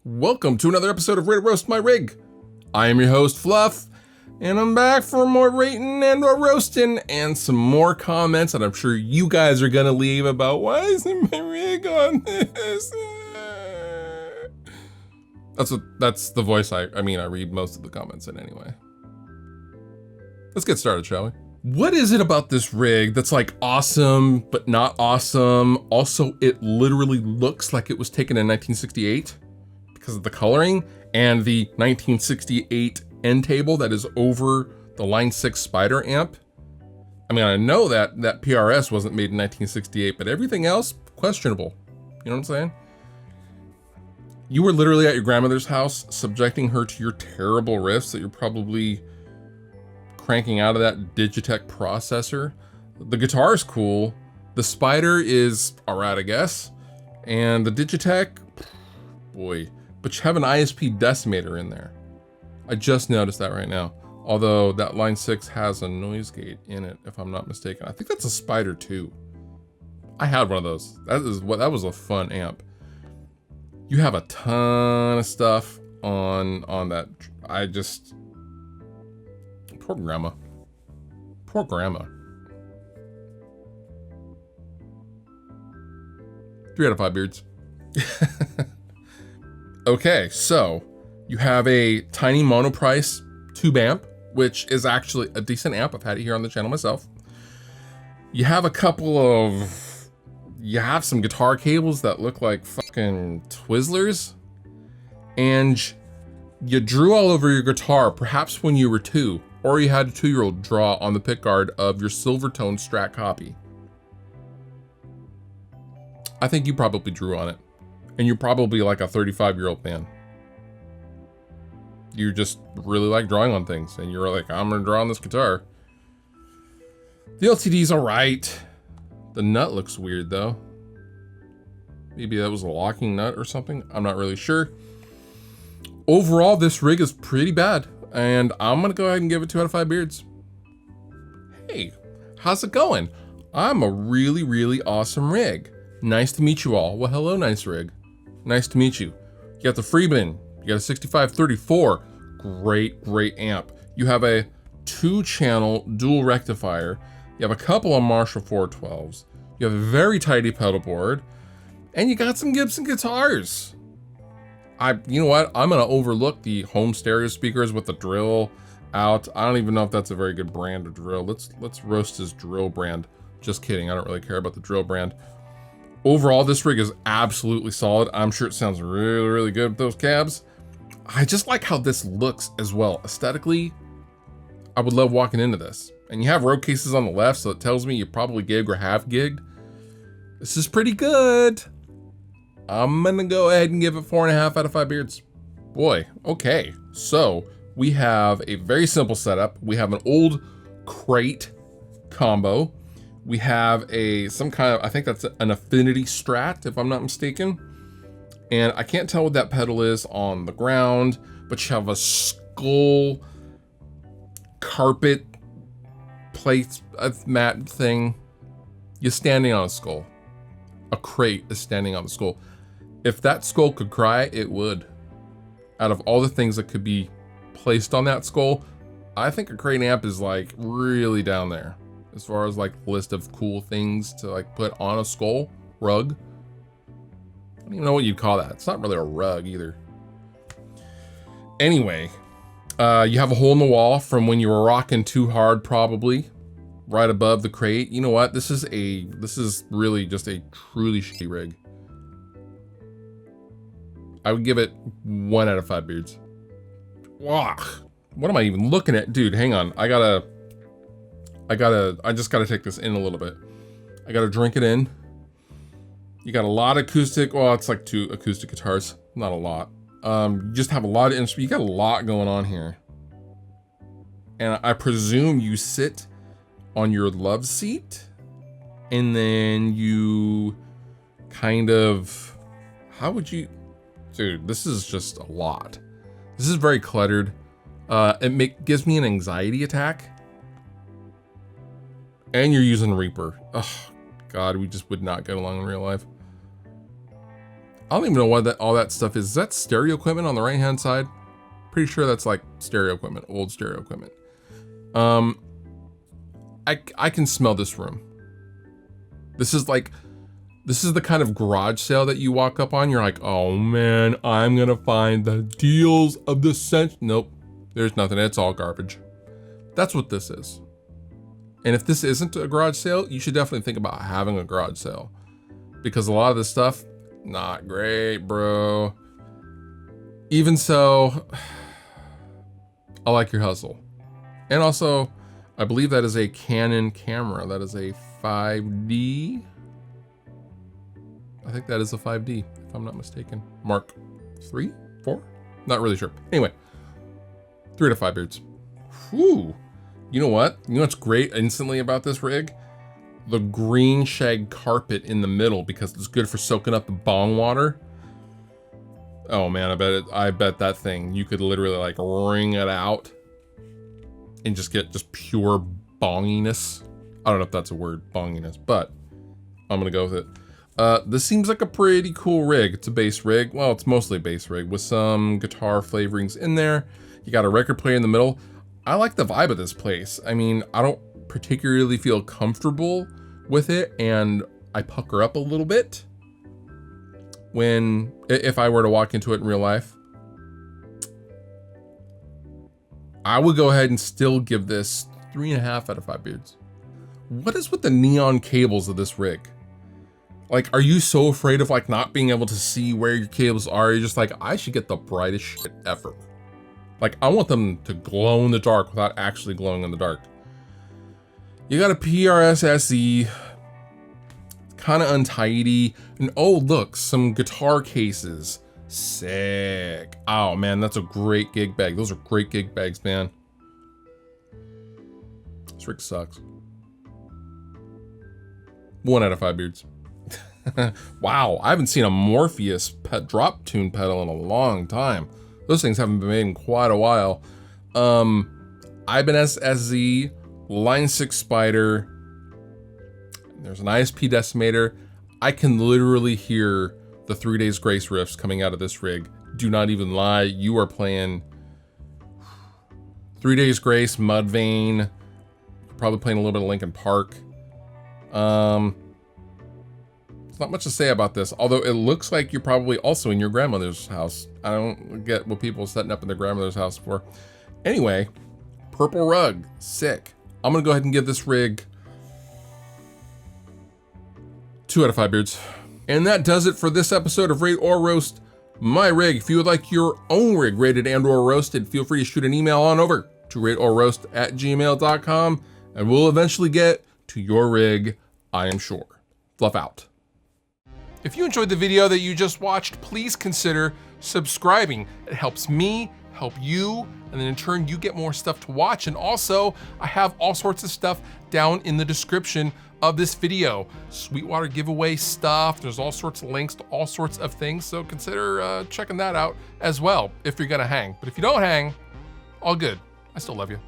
Welcome to another episode of RateOrRoast My Rig. I am your host, Fluff, and I'm back for more rating and or roasting and some more comments that I'm sure you guys are gonna leave about why isn't my rig on this? That's the voice I read most of the comments in anyway. Let's get started, shall we? What is it about this rig that's like awesome, but not awesome? Also, it literally looks like it was taken in 1968 because of the coloring and the 1968 end table that is over the Line 6 Spider amp. I mean, I know that PRS wasn't made in 1968, but everything else, questionable. You know what I'm saying? You were literally at your grandmother's house, subjecting her to your terrible riffs that you're probably cranking out of that Digitech processor. The guitar is cool. The Spider is alright, I guess. And the Digitech, boy, but you have an ISP decimator in there. I just noticed that right now. Although that Line 6 has a noise gate in it, if I'm not mistaken. I think that's a Spider too. I had one of those. That was a fun amp. You have a ton of stuff on that. Poor grandma. Poor grandma. 3 out of 5 beards. Okay, so you have a tiny monoprice tube amp, which is actually a decent amp. I've had it here on the channel myself. You have some guitar cables that look like fucking Twizzlers, and you drew all over your guitar, perhaps when you were 2, or you had a 2-year-old draw on the pickguard of your Silvertone Strat copy. I think you probably drew on it, and you're probably like a 35-year-old man. You just really like drawing on things, and you're like, I'm gonna draw on this guitar. The LCD's alright. The nut looks weird though. Maybe that was a locking nut or something. I'm not really sure. Overall, this rig is pretty bad, and I'm gonna go ahead and give it 2 out of 5 beards. Hey, how's it going? I'm a really, really awesome rig. Nice to meet you all. Well, hello, nice rig. Nice to meet you. You got the Freeman. You got a 6534. Great amp. You have a 2-channel dual rectifier. You have a couple of Marshall 412s. You have a very tidy pedal board, and you got some Gibson guitars. You know what? I'm gonna overlook the home stereo speakers with the drill out. I don't even know if that's a very good brand of drill. Let's roast his drill brand. Just kidding. I don't really care about the drill brand. Overall, this rig is absolutely solid. I'm sure it sounds really, really good with those cabs. I just like how this looks as well. Aesthetically, I would love walking into this. And you have road cases on the left, so it tells me you probably gigged or have gigged. This is pretty good. I'm gonna go ahead and give it 4.5 out of 5 beards. Boy, okay. So we have a very simple setup. We have an old crate combo. We have some kind of, I think that's an Affinity Strat, if I'm not mistaken. And I can't tell what that pedal is on the ground, but you have a skull carpet plate mat thing. You're standing on a skull. A crate is standing on the skull. If that skull could cry, it would. Out of all the things that could be placed on that skull, I think a crate amp is like really down there. As far as like list of cool things to like put on a skull rug. I don't even know what you'd call that. It's not really a rug either. Anyway, you have a hole in the wall from when you were rocking too hard, probably right above the crate. You know what? This is really just a truly shitty rig. I would give it 1 out of 5 beards. Wow. What am I even looking at? Dude, hang on. I just gotta take this in a little bit. I gotta drink it in. You got a lot of acoustic, well, it's like 2 acoustic guitars, not a lot. You just have a lot of instruments, you got a lot going on here. And I presume you sit on your love seat, and then you kind of, how would you, dude, this is just a lot. This is very cluttered. It gives me an anxiety attack. And you're using Reaper. Oh, God, we just would not get along in real life. I don't even know what all that stuff is. Is that stereo equipment on the right hand side? Pretty sure that's like stereo equipment, old stereo equipment. I can smell this room. This is the kind of garage sale that you walk up on. You're like, oh man, I'm gonna find the deals of the century. Nope, there's nothing. It's all garbage. That's what this is. And if this isn't a garage sale, you should definitely think about having a garage sale, because a lot of this stuff, not great, bro. Even so, I like your hustle. And also, I believe that is a Canon camera. That is a 5D. I think that is a 5D, if I'm not mistaken. Mark 3, 4? Not really sure. Anyway, 3 to 5 beards. Whew. You know what? You know what's great instantly about this rig? The green shag carpet in the middle, because it's good for soaking up the bong water. Oh man, I bet that thing, you could literally like wring it out and just get just pure bonginess. I don't know if that's a word, bonginess, but I'm gonna go with it. This seems like a pretty cool rig. It's a bass rig. Well, it's mostly a bass rig with some guitar flavorings in there. You got a record player in the middle. I like the vibe of this place. I mean, I don't particularly feel comfortable with it, and I pucker up a little bit if I were to walk into it in real life. I would go ahead and still give this 3.5 out of 5 beards. What is with the neon cables of this rig? Like, are you so afraid of like not being able to see where your cables are? You're just like, I should get the brightest shit ever. Like, I want them to glow in the dark without actually glowing in the dark. You got a PRS SE, kind of untidy. And oh, look, some guitar cases. Sick. Oh man, that's a great gig bag. Those are great gig bags, man. This rig sucks. 1 out of 5 beards. Wow, I haven't seen a Morpheus drop tune pedal in a long time. Those things haven't been made in quite a while. Ibanez SZ, Line 6 Spider. There's an ISP decimator. I can literally hear the 3 Days Grace riffs coming out of this rig. Do not even lie. You are playing 3 Days Grace, Mudvayne. Probably playing a little bit of Linkin Park. There's not much to say about this, although it looks like you're probably also in your grandmother's house. I don't get what people are setting up in their grandmother's house for. Anyway, purple rug, sick. I'm gonna go ahead and give this rig 2 out of 5 beards. And that does it for this episode of Rate or Roast My Rig. If you would like your own rig rated and or roasted, feel free to shoot an email on over to rateorroast@gmail.com, and we'll eventually get to your rig, I am sure. Fluff out. If you enjoyed the video that you just watched, please consider subscribing. It helps me, help you, and then in turn you get more stuff to watch. And also, I have all sorts of stuff down in the description of this video. Sweetwater giveaway stuff. There's all sorts of links to all sorts of things. So consider checking that out as well if you're gonna hang. But if you don't hang, all good. I still love you.